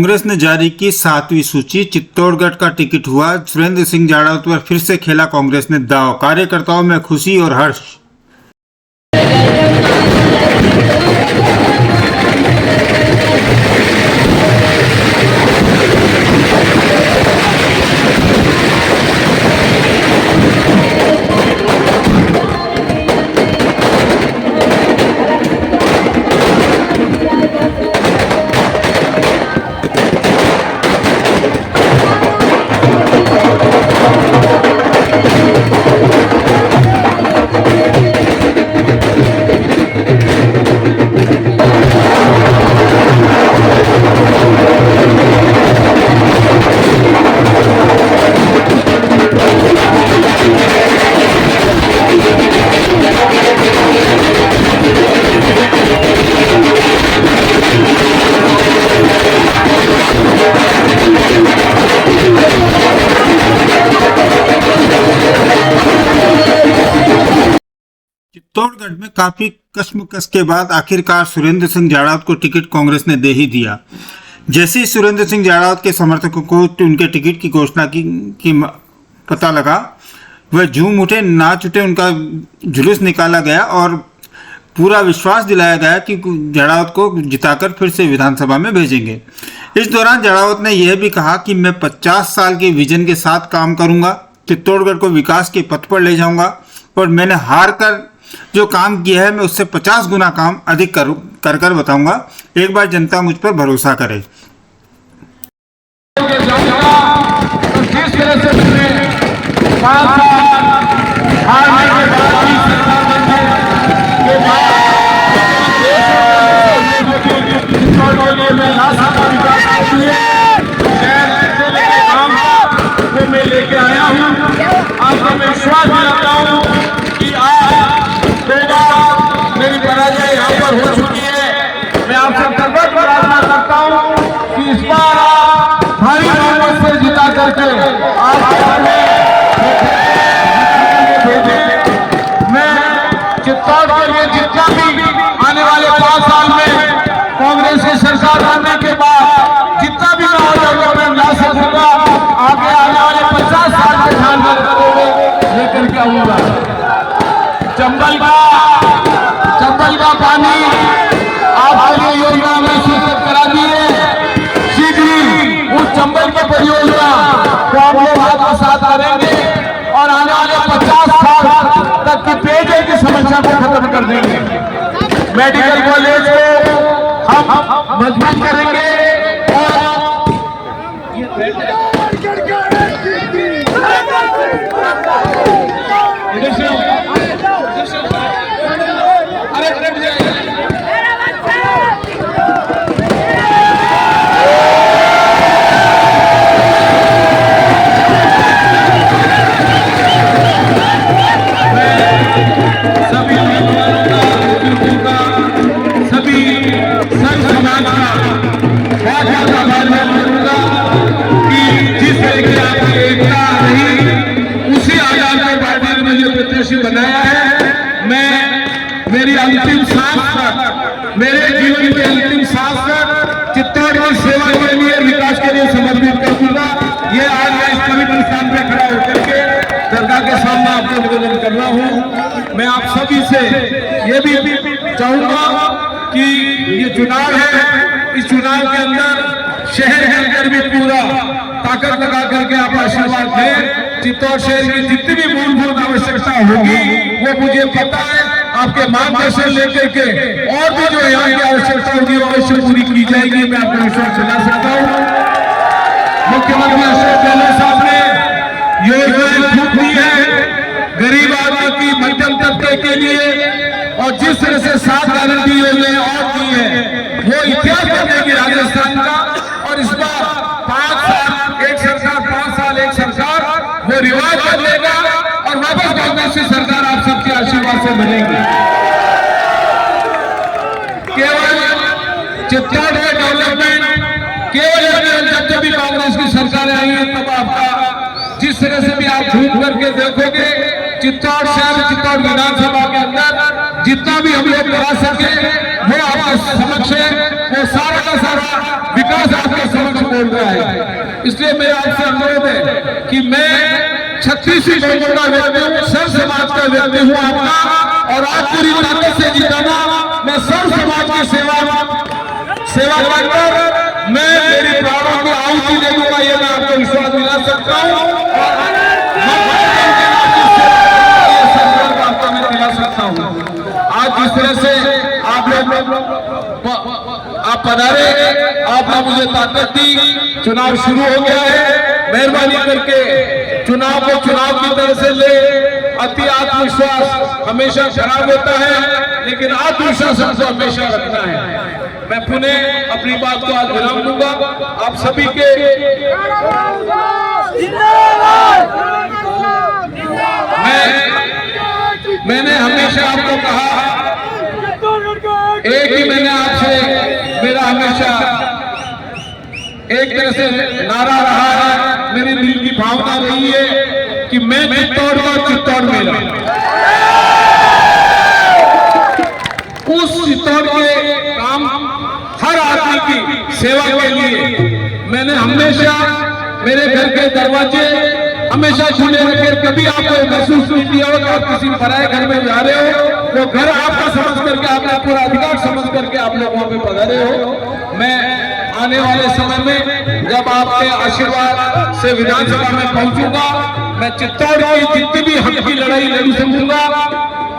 कांग्रेस ने जारी की 7वीं सूची। चित्तौड़गढ़ का टिकट हुआ सुरेंद्र सिंह जाड़ावत पर फिर से खेला कांग्रेस ने दांव। कार्यकर्ताओं में खुशी और हर्ष। चित्तौड़गढ़ में काफी कश्मकश के बाद आखिरकार सुरेंद्र सिंह जाड़ावत को टिकट कांग्रेस ने दे ही दिया। जैसे ही सुरेंद्र सिंह जाड़ावत के समर्थकों को उनके टिकट की घोषणा की पता लगा, वह झूम उठे, नाच उठे, उनका जुलूस निकाला गया और पूरा विश्वास दिलाया गया कि जाड़ावत को जिताकर फिर से विधानसभा में भेजेंगे। इस दौरान जाड़ावत ने यह भी कहा कि मैं 50 साल के विजन के साथ काम करूंगा, चित्तौड़गढ़ को विकास के पथ पर ले जाऊंगा और मैंने हार कर जो काम किया है मैं उससे 50 गुना काम अधिक कर बताऊंगा। एक बार जनता मुझ पर भरोसा करे। मैं लेके आया हूँ, आपको मैं विश्वास दिलाता हूँ कि मेरी पराजय यहाँ पर हो चुकी है। मैं आपसे सर्वत्र प्रार्थना करता हूँ कि इस बार भारी बहुमत से जिता करके आप मैं चित्तौड़गढ़ में जितना भी आने वाले 5 साल में कांग्रेस की सरकार बनने के बाद जितना भी मैं डेवलपमेंट ला सकूंगा, आगे आने वाले 50 साल के ध्यान लेकर के आऊंगा। चंबल का पानी आपके लिए योजना में स्वीकृत करा दिए। शीघ्र ही उस चंबल की परियोजना को हम लोग हाथ साथ करेंगे और आने वाले 50 साल तक की पेयजल की समस्या को खत्म कर देंगे। मेडिकल कॉलेज को हम मजबूत करेंगे और बनाया है। मैं मेरी अंतिम सांस तक, मेरे जीवन के अंतिम सांस तक चित्तौड़गढ़ सेवा के लिए, विकास के लिए समर्पित कर दूंगा। ये आज मैं इस पवित्र स्थान पे खड़ा होकर के सरकार के सामने आपको निवेदन कर रहा हूँ। मैं आप सभी से ये भी चाहूंगा कि ये चुनाव है, इस चुनाव के अंदर शहर के अंदर भी पूरा ताकत लगा करके आप आशीर्वाद दें। चित्तौड़ शहर की जितनी भी मूलभूत आवश्यकता होगी वो मुझे पता है, आपके मार्गदर्शन लेकर के और भी जो यहाँ की आवश्यकता होगी वो अवश्य पूरी की जाएगी। मैं आपको विश्वास दिला सकता हूँ। मुख्यमंत्री अशोक गहलोत साहब ने योजनाएं खूब दी है गरीब आदमी की, मध्यम तबके के लिए, और जिस तरह से 7 गारंटी योजनाएं और दी है वो इतिहास बनेगी राजस्थान का। और इस बार 5 साल एक सरकार, 5 साल एक सरकार वो रिवाज कर लेगा और वापस कांग्रेस की सरकार आप सबके आशीर्वाद से बनेगी। केवल चित्तौड़गढ़ डेवलपमेंट, केवल जब भी कांग्रेस की सरकारें आई है तब आपका जिस तरह से भी आप झूठ करके देखोगे, चित्तौड़ शहर, चित्तौड़ विधानसभा के अंदर जितना भी हम लोग करा सके वो आपके समक्ष है, वो सारा का सारा विकास आपके समक्ष बोल रहा है। इसलिए मेरा आपसे अनुरोध है कि मैं 36 लोगों का व्यक्ति हूँ, सर्व समाज का व्यक्ति हूँ आपका, और आज पूरी ताकत से जिताना मैं सर्व समाज की सेवा कर मैं मेरी प्राणों की आहुति दे दूंगा, ये मैं आपको विश्वास दिला सकता हूँ, और आपको मैं दिला सकता हूँ। आज जिस तरह से आप लोग आप पधारे, आपने मुझे ताकत दी, चुनाव शुरू हो गया है, मेहरबानी करके चुनाव को चुनाव की तरह से ले। अति आत्मविश्वास हमेशा खराब होता है, लेकिन आत्मविश्वास हमको हमेशा रखना है। मैं पुनः अपनी बात को आज विराम दूंगा। आप सभी के मैंने हमेशा आपको कहा, एक ही मैंने आपसे मेरा हमेशा एक तरह से नारा रहा है, मेरी दिल की भावना रही है कि मैं चित्तौड़ का चित्तौड़ मेरा। उस चित्तौड़ के काम हर आदमी की सेवा के लिए मैंने हमेशा मेरे घर के दरवाजे हमेशा खुले रखे। कभी आपको महसूस नहीं किया हो कि आप किसी पराये घर में जा रहे हो, वो घर आपका समझ करके, आपका पूरा अधिकार समझ करके आप लोग वहां पे पधारे हो। मैं आने वाले समय में जब आपके आशीर्वाद से विधानसभा में पहुंचूंगा, मैं चित्तौड़ की जितनी भी हक की लड़ाई लड़ सकूंगा।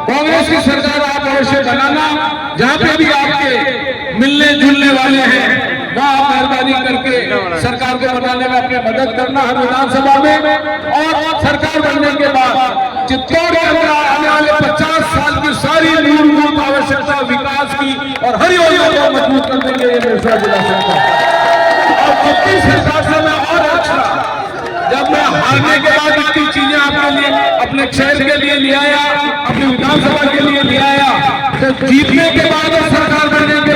कांग्रेस की सरकार आप अवश्य बनाना, जहां पे भी आपके मिलने जुलने वाले हैं वहां आप मेहरबानी करके सरकार को बनाने में अपनी मदद करना हर विधानसभा में। और सरकार बनने के बाद चित्तौड़ के अंदर आने वाले 50 साल की सारी मूलभूत आवश्यकता विकास की और हर योजना को मजबूत करने के लिए विश्वास दिला सकता हूं। और अपनी सरकार से मैं और अच्छा, जब मैं हारने के बाद इतनी चीजें आपके लिए, अपने शहर के लिए ले आया, अपनी विधानसभा के लिए ले आया, तो जीतने के बाद और सरकार बनने के